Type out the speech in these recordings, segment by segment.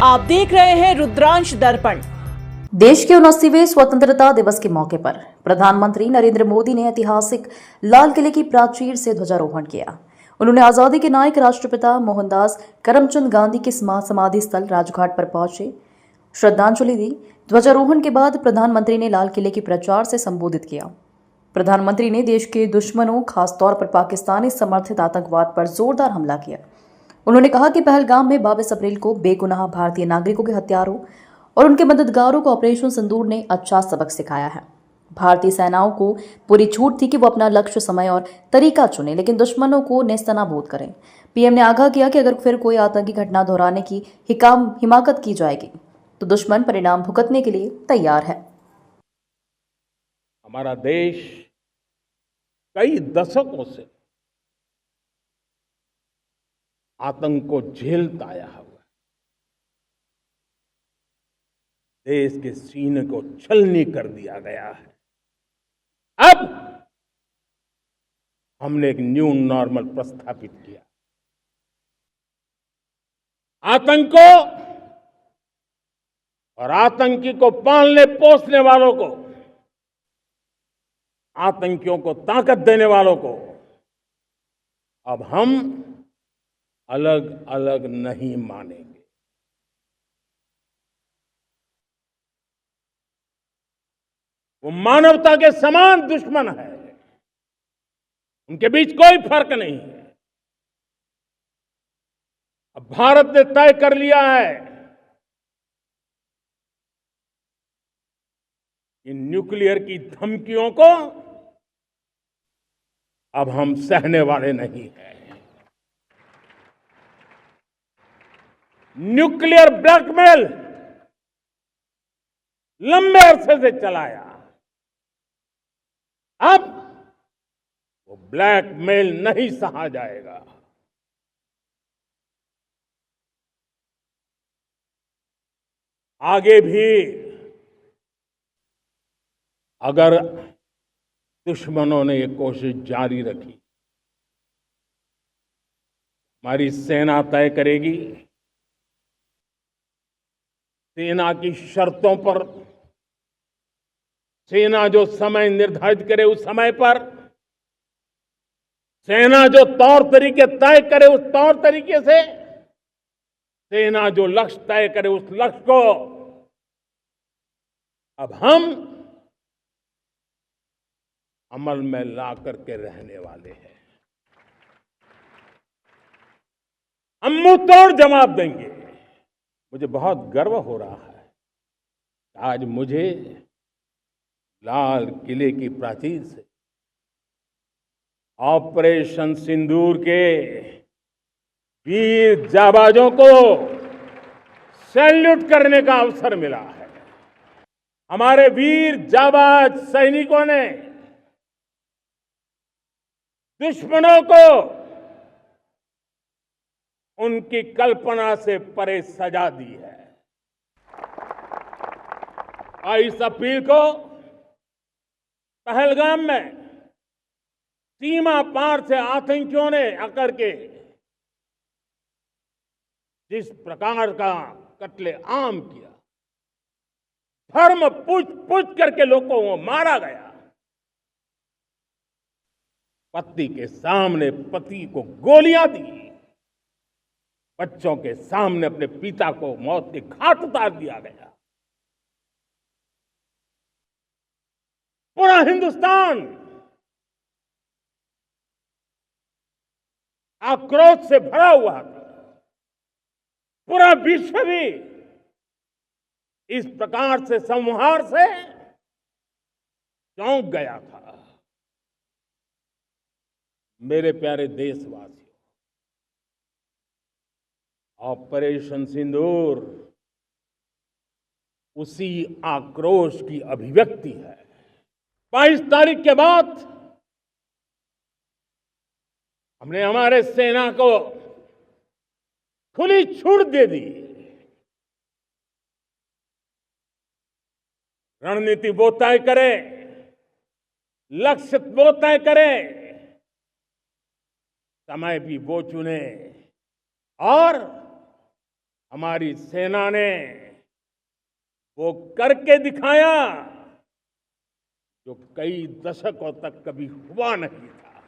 आप देख रहे हैं रुद्रांश दर्पण। देश के 79वें स्वतंत्रता दिवस के मौके पर प्रधानमंत्री नरेंद्र मोदी ने ऐतिहासिक लाल किले की प्राचीर से ध्वजारोहण किया। उन्होंने आजादी के नायक राष्ट्रपिता मोहनदास करमचंद गांधी के समाधि स्थल राजघाट पर पहुंचे, श्रद्धांजलि दी। ध्वजारोहण के बाद प्रधानमंत्री ने लाल किले की प्राचीर से संबोधित किया। प्रधानमंत्री ने देश के दुश्मनों, खासतौर पर पाकिस्तानी समर्थित आतंकवाद पर जोरदार हमला किया। उन्होंने कहा कि पहलगाम में 22 अप्रैल को बेगुनाह भारतीय नागरिकों के हत्यारों और उनके मददगारों को ऑपरेशन सिंदूर ने अच्छा सबक सिखाया है। भारतीय सेनाओं को पूरी छूट थी कि वो अपना लक्ष्य, समय और तरीका चुने, लेकिन दुश्मनों को नेस्तनाबूद करें। पीएम ने आगाह किया कि अगर फिर कोई आतंकी घटना दोहराने की हिमाकत की जाएगी तो दुश्मन परिणाम भुगतने के लिए तैयार है। हमारा देश कई दशकों से आतंक को झेलता आया हुआ है। देश के सीने को छलनी कर दिया गया है। अब हमने एक न्यू नॉर्मल प्रस्थापित किया। आतंक को और आतंकी को पालने पोसने वालों को, आतंकियों को ताकत देने वालों को अब हम अलग अलग नहीं मानेंगे। वो मानवता के समान दुश्मन है, उनके बीच कोई फर्क नहीं है। अब भारत ने तय कर लिया है कि न्यूक्लियर की धमकियों को अब हम सहने वाले नहीं हैं। न्यूक्लियर ब्लैकमेल लंबे अरसे से चलाया, अब वो ब्लैकमेल नहीं सहा जाएगा। आगे भी अगर दुश्मनों ने ये कोशिश जारी रखी, हमारी सेना तय करेगी, सेना की शर्तों पर, सेना जो समय निर्धारित करे उस समय पर, सेना जो तौर तरीके तय करे उस तौर तरीके से, सेना जो लक्ष्य तय करे उस लक्ष्य को अब हम अमल में ला करके रहने वाले हैं। हम मुंह तोड़ जवाब देंगे। मुझे बहुत गर्व हो रहा है, आज मुझे लाल किले की प्राचीर से ऑपरेशन सिंदूर के वीर जाबाजों को सैल्यूट करने का अवसर मिला है। हमारे वीर जाबाज सैनिकों ने दुश्मनों को उनकी कल्पना से परे सजा दी है। और इस अपील को पहलगाम में सीमा पार से आतंकियों ने आकर के जिस प्रकार का कत्लेआम किया, धर्म पूछ करके लोगों को मारा गया, पत्नी के सामने पति को गोलियां दी, बच्चों के सामने अपने पिता को मौत के घाट उतार दिया गया। पूरा हिंदुस्तान आक्रोश से भरा हुआ था। पूरा विश्व भी इस प्रकार से संहार से चौंक गया था। मेरे प्यारे देशवासियों, ऑपरेशन सिंदूर उसी आक्रोश की अभिव्यक्ति है। 22 तारीख के बाद हमने हमारे सेना को खुली छूट दे दी। रणनीति वो तय करे, लक्ष्य वो तय करे, समय भी वो चुने और हमारी सेना ने वो करके दिखाया जो कई दशकों तक कभी हुआ नहीं था।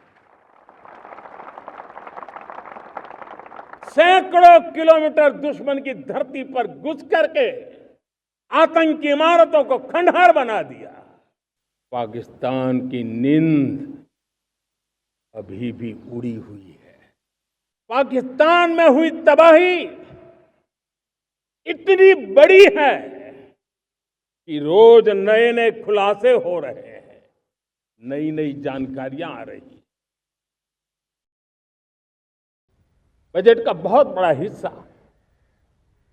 सैकड़ों किलोमीटर दुश्मन की धरती पर घुस करके आतंकी इमारतों को खंडहर बना दिया। पाकिस्तान की नींद अभी भी उड़ी हुई है। पाकिस्तान में हुई तबाही इतनी बड़ी है कि रोज नए नए खुलासे हो रहे हैं, नई नई जानकारियां आ रही हैं। बजट का बहुत बड़ा हिस्सा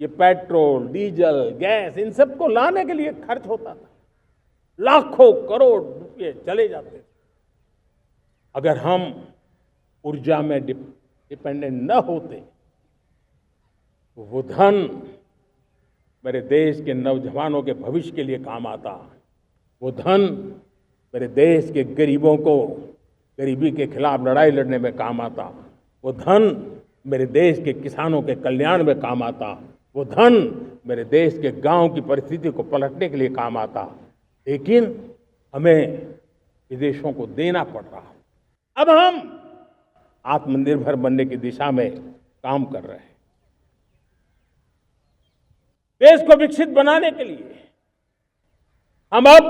ये पेट्रोल, डीजल, गैस इन सबको लाने के लिए खर्च होता था। लाखों करोड़ रुपए चले जाते थे। अगर हम ऊर्जा में डिपेंडेंट न होते तो वो धन मेरे देश के नौजवानों के भविष्य के लिए काम आता। वो धन मेरे देश के गरीबों को गरीबी के खिलाफ लड़ाई लड़ने में काम आता। वो धन मेरे देश के किसानों के कल्याण में काम आता। वो धन मेरे देश के गांव की परिस्थिति को पलटने के लिए काम आता। लेकिन हमें विदेशों को देना पड़ रहा। अब हम आत्मनिर्भर बनने की दिशा में काम कर रहे हैं। देश को विकसित बनाने के लिए हम अब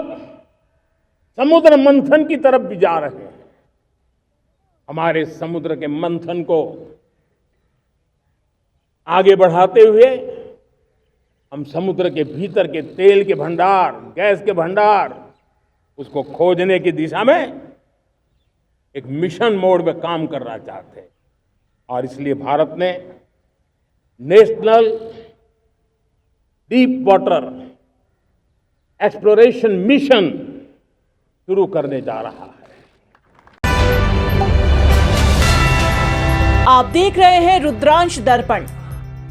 समुद्र मंथन की तरफ भी जा रहे हैं। हमारे समुद्र के मंथन को आगे बढ़ाते हुए हम समुद्र के भीतर के तेल के भंडार, गैस के भंडार, उसको खोजने की दिशा में एक मिशन मोड में काम करना चाहते हैं। और इसलिए भारत ने national deep water exploration mission शुरू करने जा रहा है। आप देख रहे हैं रुद्रांश दर्पण।